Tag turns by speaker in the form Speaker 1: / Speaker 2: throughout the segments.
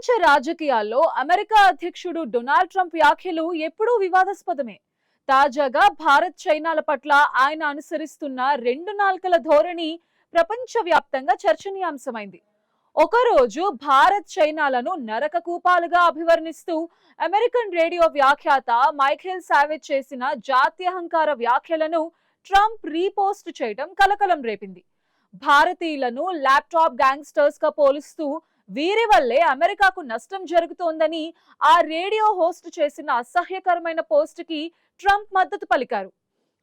Speaker 1: ప్రపంచ రాజకీయాల్లో అమెరికా అధ్యక్షుడు డొనాల్డ్ ట్రంప్ వ్యాఖ్యలు ఎప్పుడూ వివాదాస్పదమే. తాజాగా భారత్ చైనాల పట్ల ఆయన అనుసరిస్తున్న రెండు నాల్కల ధోరణి ప్రపంచవ్యాప్తంగా చర్చనీయాంశమైంది. ఒకరోజు భారత్ చైనాలను నరక కూపాలుగా అభివర్ణిస్తూ అమెరికన్ రేడియో వ్యాఖ్యాత మైఖేల్ సావేజ్ చేసిన జాత్యహంకార వ్యాఖ్యలను ట్రంప్ రీపోస్ట్ చేయడం కలకలం రేపింది. భారతీయులను ల్యాప్టాప్ గ్యాంగ్స్టర్స్ గా పోలుస్తూ వీరి వల్లే అమెరికాకు నష్టం జరుగుతోందని ఆ రేడియో హోస్ట్ చేసిన అసహ్యకరమైన పోస్ట్ కి ట్రంప్ మద్దతు పలికారు.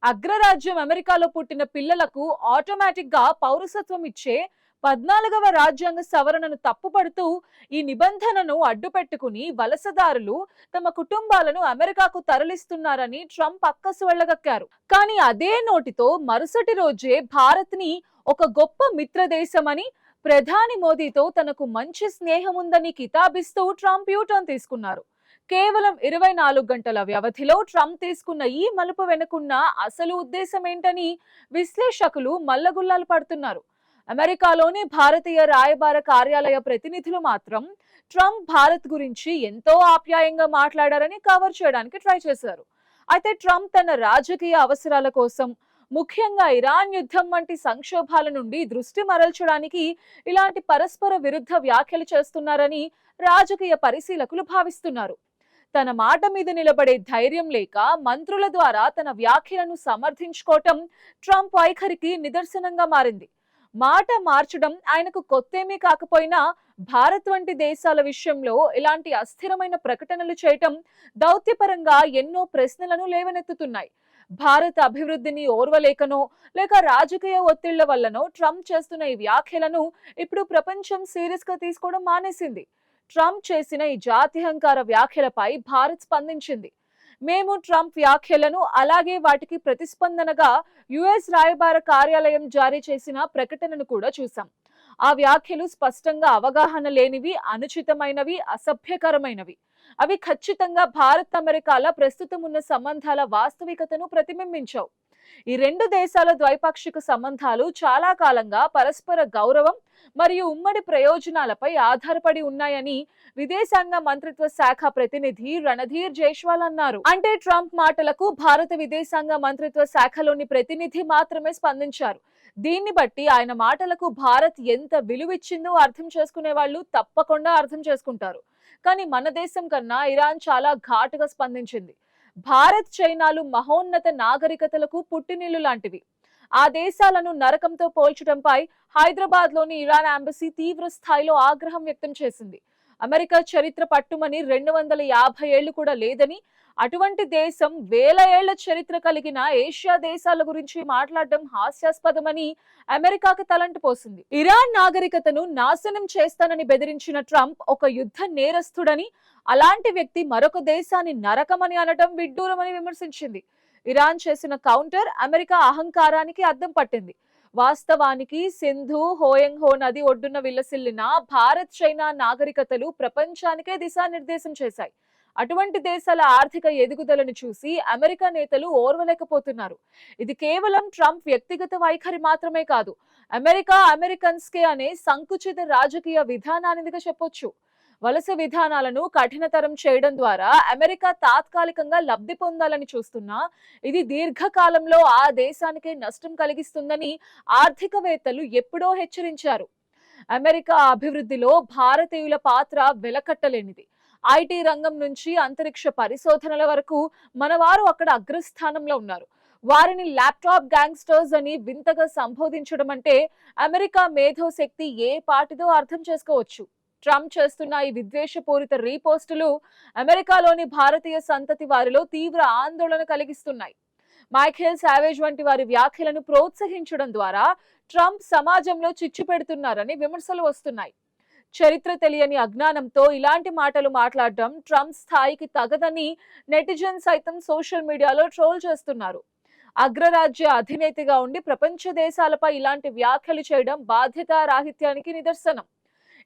Speaker 1: అగ్రరాజ్యం అమెరికాలో పుట్టిన పిల్లలకు ఆటోమేటిక్ గా పౌరసత్వం ఇచ్చే 14వ రాజ్యాంగ సవరణను తప్పుపడుతూ ఈ నిబంధనను అడ్డుపెట్టుకుని వలసదారులు తమ కుటుంబాలను అమెరికాకు తరలిస్తున్నారని ట్రంప్ అక్కసు వెళ్లగక్కారు. కానీ అదే నోటితో మరుసటి రోజే భారత్ ని ఒక గొప్ప మిత్రదేశమని, ప్రధాని మోదీతో తనకు మంచి స్నేహం ఉందని కితాబిస్తూ ట్రంప్ యూటర్న్ తీసుకున్నారు. కేవలం 24 గంటల వ్యవధిలో ట్రంప్ తీసుకున్న ఈ మలుపు వెనుకున్న అసలు ఉద్దేశం ఏంటని విశ్లేషకులు మల్లగుల్లాలు పడుతున్నారు. అమెరికాలోని భారతీయ రాయబార కార్యాలయ ప్రతినిధులు మాత్రం ట్రంప్ భారత్ గురించి ఎంతో ఆప్యాయంగా మాట్లాడారని కవర్ చేయడానికి ట్రై చేశారు. అయితే ట్రంప్ తన రాజకీయ అవసరాల కోసం, ముఖ్యంగా ఇరాన్ యుద్ధం వంటి సంక్షోభాల నుండి దృష్టి మరల్చడానికి ఇలాంటి పరస్పర విరుద్ధ వ్యాఖ్యలు చేస్తున్నారని రాజకీయ పరిశీలకులు భావిస్తున్నారు. తన మాట మీద నిలబడే ధైర్యం లేక మంత్రుల ద్వారా తన వ్యాఖ్యలను సమర్థించుకోవటం ట్రంప్ వైఖరికి నిదర్శనంగా మారింది. మాట మార్చడం ఆయనకు కొత్తేమీ కాకపోయినా భారత్ వంటి దేశాల విషయంలో ఇలాంటి అస్థిరమైన ప్రకటనలు చేయటం దౌత్యపరంగా ఎన్నో ప్రశ్నలను లేవనెత్తుతున్నాయి. భారత అభివృద్ధిని ఓర్వలేకనో లేక రాజకీయ ఒత్తిళ్ల వల్లనో ట్రంప్ చేస్తున్న ఈ వ్యాఖ్యలను ఇప్పుడు ప్రపంచం సీరియస్ గా తీసుకోవడం మానేసింది. ట్రంప్ చేసిన ఈ జాత్యహంకార వ్యాఖ్యలపై భారత్ స్పందించింది. మేము ట్రంప్ వ్యాఖ్యలను, అలాగే వాటికి ప్రతిస్పందనగా యుఎస్ రాయబార కార్యాలయం జారీ చేసిన ప్రకటనను కూడా చూసాం. ఆ వ్యాఖ్యలు స్పష్టంగా అవగాహన లేనివి, అనుచితమైనవి, అసభ్యకరమైనవి. అవి ఖచ్చితంగా భారత్ అమెరికాల ప్రస్తుతం ఉన్న సంబంధాల వాస్తవికతను ప్రతిబింబించవు. ఈ రెండు దేశాల ద్వైపాక్షిక సంబంధాలు చాలా కాలంగా పరస్పర గౌరవం మరియు ఉమ్మడి ప్రయోజనాలపై ఆధారపడి ఉన్నాయని విదేశాంగ మంత్రిత్వ శాఖ ప్రతినిధి రణధీర్ జైస్వాల్ అన్నారు. అంటే ట్రంప్ మాటలకు భారత విదేశాంగ మంత్రిత్వ శాఖలోని ప్రతినిధి మాత్రమే స్పందించారు. దీన్ని బట్టి ఆయన మాటలకు భారత్ ఎంత విలువిచ్చిందో అర్థం చేసుకునే వాళ్ళు తప్పకుండా అర్థం చేసుకుంటారు. కానీ మన దేశం కన్నా ఇరాన్ చాలా ఘాటుగా స్పందించింది. భారత్ చైనాలు మహోన్నత నాగరికతలకు పుట్టినిల్లు లాంటివి. ఆ దేశాలను నరకంతో పోల్చడంపై హైదరాబాద్ లోని ఇరాన్ ఎంబసీ తీవ్ర స్థాయిలో ఆగ్రహం వ్యక్తం చేసింది. అమెరికా చరిత్ర పట్టుమని 250 ఏళ్లు కూడా లేదని, అటువంటి దేశం వేల ఏళ్ల చరిత్ర కలిగిన ఏషియా దేశాల గురించి మాట్లాడడం హాస్యాస్పదమని అమెరికాకు తలంటు పోసింది. ఇరాన్ నాగరికతను నాశనం చేస్తానని బెదిరించిన ట్రంప్ ఒక యుద్ధ నేరస్తుడని, అలాంటి వ్యక్తి మరొక దేశాన్ని నరకమని అనడం విడ్డూరమని విమర్శించింది. ఇరాన్ చేసిన కౌంటర్ అమెరికా అహంకారానికి అద్దం పట్టింది. వాస్తవానికి సింధు, హోయంగ్ హో నది ఒడ్డున విలసిల్లిన భారత్ చైనా నాగరికతలు ప్రపంచానికే దిశానిర్దేశం చేశాయి. అటువంటి దేశాల ఆర్థిక ఎదుగుదలను చూసి అమెరికా నేతలు ఓర్వలేకపోతున్నారు. ఇది కేవలం ట్రంప్ వ్యక్తిగత వైఖరి మాత్రమే కాదు, అమెరికన్స్కే అనే సంకుచిత రాజకీయ విధానానిదిగా చెప్పొచ్చు. వలస విధానాలను కఠినతరం చేయడం ద్వారా అమెరికా తాత్కాలికంగా లబ్ధి పొందాలని చూస్తున్నా ఇది దీర్ఘకాలంలో ఆ దేశానికే నష్టం కలిగిస్తుందని ఆర్థికవేత్తలు ఎప్పుడో హెచ్చరించారు. అమెరికా అభివృద్ధిలో భారతీయుల పాత్ర వెలకట్టలేనిది. ఐటీ రంగం నుంచి అంతరిక్ష పరిశోధనల వరకు మనవారు అక్కడ అగ్రస్థానంలో ఉన్నారు. వారిని ల్యాప్టాప్ గ్యాంగ్స్టర్స్ అని వింతగా సంబోధించడం అంటే అమెరికా మేధోశక్తి ఏ పాటిదో అర్థం చేసుకోవచ్చు. ట్రంప్ చేస్తున్న ఈ విద్వేషపూరిత రీపోస్టులు అమెరికాలోని భారతీయ సంతతి వారిలో తీవ్ర ఆందోళన కలిగిస్తున్నాయి. మైఖేల్ సావేజ్ వంటి వారి వ్యాఖ్యలను ప్రోత్సహించడం ద్వారా ట్రంప్ సమాజంలో చిచ్చు పెడుతున్నారని విమర్శలు వస్తున్నాయి. చరిత్ర తెలియని అజ్ఞానంతో ఇలాంటి మాటలు మాట్లాడడం ట్రంప్ స్థాయికి తగదని నెటిజన్ సైతం సోషల్ మీడియాలో ట్రోల్ చేస్తున్నారు. అగ్రరాజ్య అధినేతగా ఉండి ప్రపంచ దేశాలపై ఇలాంటి వ్యాఖ్యలు చేయడం బాధ్యతారాహిత్యానికి నిదర్శనం.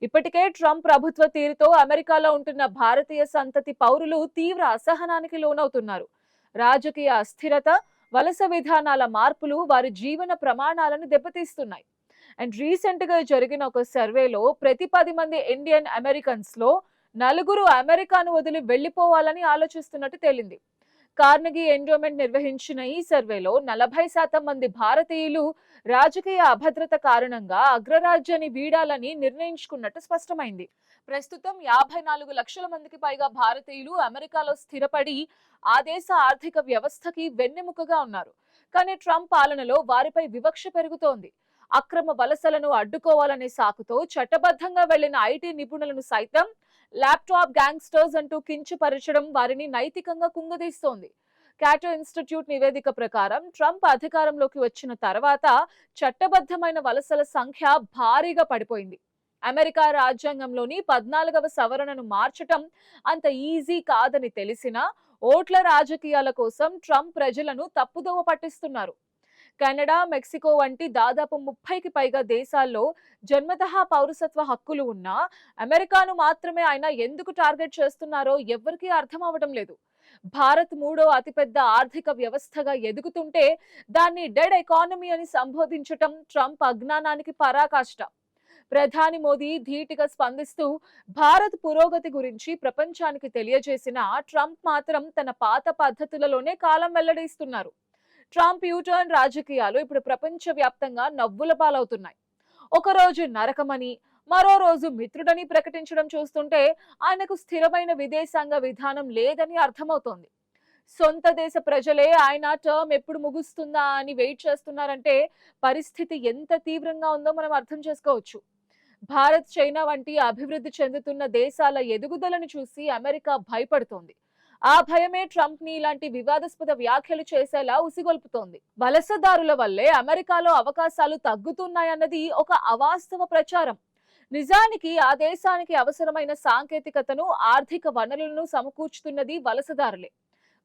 Speaker 1: ఇప్పటికే ట్రంప్ ప్రభుత్వ తీరుతో అమెరికాలో ఉంటున్న భారతీయ సంతతి పౌరులు తీవ్ర అసహనానికి లోనవుతున్నారు. రాజకీయ అస్థిరత, వలస విధానాల మార్పులు వారి జీవన ప్రమాణాలను దెబ్బతీస్తున్నాయి. అండ్ రీసెంట్ గా జరిగిన ఒక సర్వేలో ప్రతి 10 మంది ఇండియన్ అమెరికన్స్ లో నలుగురు అమెరికాను వదిలి వెళ్లిపోవాలని ఆలోచిస్తున్నట్టు తేలింది. కార్నెగీ ఎండోమెంట్ నిర్వహించిన ఈ సర్వేలో 40% మంది భారతీయులు రాజకీయ అభద్రత కారణంగా అగ్రరాజ్యాన్ని వీడాలని నిర్ణయించుకున్నట్టు స్పష్టమైంది. ప్రస్తుతం 54 లక్షల మందికి పైగా భారతీయులు అమెరికాలో స్థిరపడి ఆ దేశ ఆర్థిక వ్యవస్థకి వెన్నెముకగా ఉన్నారు. కానీ ట్రంప్ పాలనలో వారిపై వివక్ష పెరుగుతోంది. అక్రమ వలసలను అడ్డుకోవాలనే సాకుతో చట్టబద్ధంగా వెళ్లిన ఐటీ నిపుణులను సైతం ల్యాప్టాప్ గ్యాంగ్స్టర్స్ అంటూ కించపరచడం వారిని నైతికంగా కుంగదీస్తోంది. క్యాటో ఇన్స్టిట్యూట్ నివేదిక ప్రకారం ట్రంప్ అధికారంలోకి వచ్చిన తర్వాత చట్టబద్ధమైన వలసల సంఖ్య భారీగా పడిపోయింది. అమెరికా రాజ్యాంగంలోని 14వ సవరణను మార్చటం అంత ఈజీ కాదని తెలిసినా ఓట్ల రాజకీయాల కోసం ట్రంప్ ప్రజలను తప్పుదోవ పట్టిస్తున్నారు. కెనడా, మెక్సికో వంటి దాదాపు 30కి పైగా దేశాల్లో జన్మతః పౌరసత్వ హక్కులు ఉన్నా అమెరికాను మాత్రమే ఆయన ఎందుకు టార్గెట్ చేస్తున్నారో ఎవ్వరికీ అర్థం అవడం లేదు. భారత్ 3వ అతిపెద్ద ఆర్థిక వ్యవస్థగా ఎదుగుతుంటే దాన్ని డెడ్ ఎకానమీ అని సంబోధించటం ట్రంప్ అజ్ఞానానికి పరాకాష్ట. ప్రధాని మోదీ ధీటుగా స్పందిస్తూ భారత్ పురోగతి గురించి ప్రపంచానికి తెలియజేసిన ట్రంప్ మాత్రం తన పాత పద్ధతులలోనే కాలం వెల్లడిస్తున్నారు. ట్రంప్ యూటర్న్ రాజకీయాలు ఇప్పుడు ప్రపంచవ్యాప్తంగా నవ్వుల పాలవుతున్నాయి. ఒకరోజు నరకమని, మరో రోజు మిత్రుడని ప్రకటించడం చూస్తుంటే ఆయనకు స్థిరమైన విదేశాంగ విధానం లేదని అర్థమవుతోంది. సొంత దేశ ప్రజలే ఆయన టర్మ్ ఎప్పుడు ముగుస్తుందా అని వెయిట్ చేస్తున్నారంటే పరిస్థితి ఎంత తీవ్రంగా ఉందో మనం అర్థం చేసుకోవచ్చు. భారత్, చైనా వంటి అభివృద్ధి చెందుతున్న దేశాల ఎదుగుదలను చూసి అమెరికా భయపడుతోంది. ఆ భయమే ట్రంప్ ని ఇలాంటి వివాదాస్పద వ్యాఖ్యలు చేసేలా ఉసిగొల్పుతోంది. వలసదారుల వల్లే అమెరికాలో అవకాశాలు తగ్గుతున్నాయన్నది ఒక అవాస్తవ ప్రచారం. నిజానికి ఆ దేశానికి అవసరమైన సాంకేతికతను, ఆర్థిక వనరులను సమకూర్చుతున్నది వలసదారులే.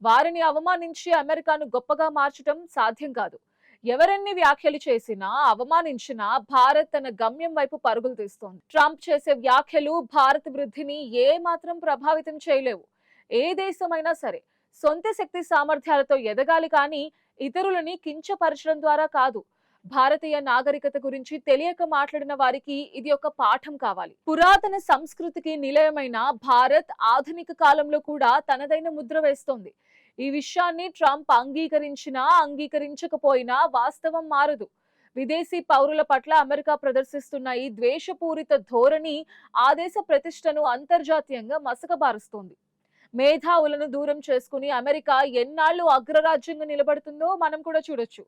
Speaker 1: వారిని అవమానించి అమెరికాను గొప్పగా మార్చడం సాధ్యం కాదు. ఎవరెన్ని వ్యాఖ్యలు చేసినా, అవమానించినా భారత్ తన గమ్యం వైపు పరుగులు తీస్తోంది. ట్రంప్ చేసే వ్యాఖ్యలు భారత్ వృద్ధిని ఏ మాత్రం ప్రభావితం చేయలేవు. ఏ దేశమైనా సరే సొంత శక్తి సామర్థ్యాలతో ఎదగాలి, కానీ ఇతరులని కించపరచడం ద్వారా కాదు. భారతీయ నాగరికత గురించి తెలియక మాట్లాడిన వారికి ఇది ఒక పాఠం కావాలి. పురాతన సంస్కృతికి నిలయమైన భారత్ ఆధునిక కాలంలో కూడా తనదైన ముద్ర వేస్తోంది. ఈ విషయాన్ని ట్రంప్ అంగీకరించినా అంగీకరించకపోయినా వాస్తవం మారదు. విదేశీ పౌరుల పట్ల అమెరికా ప్రదర్శిస్తున్న ఈ ద్వేషపూరిత ధోరణి ఆ దేశ ప్రతిష్టను అంతర్జాతీయంగా మసకబారుస్తోంది. మేధావులను దూరం చేసుకుని అమెరికా ఎన్నాళ్ళు అగ్రరాజ్యంగా నిలబడుతుందో మనం కూడా చూడొచ్చు.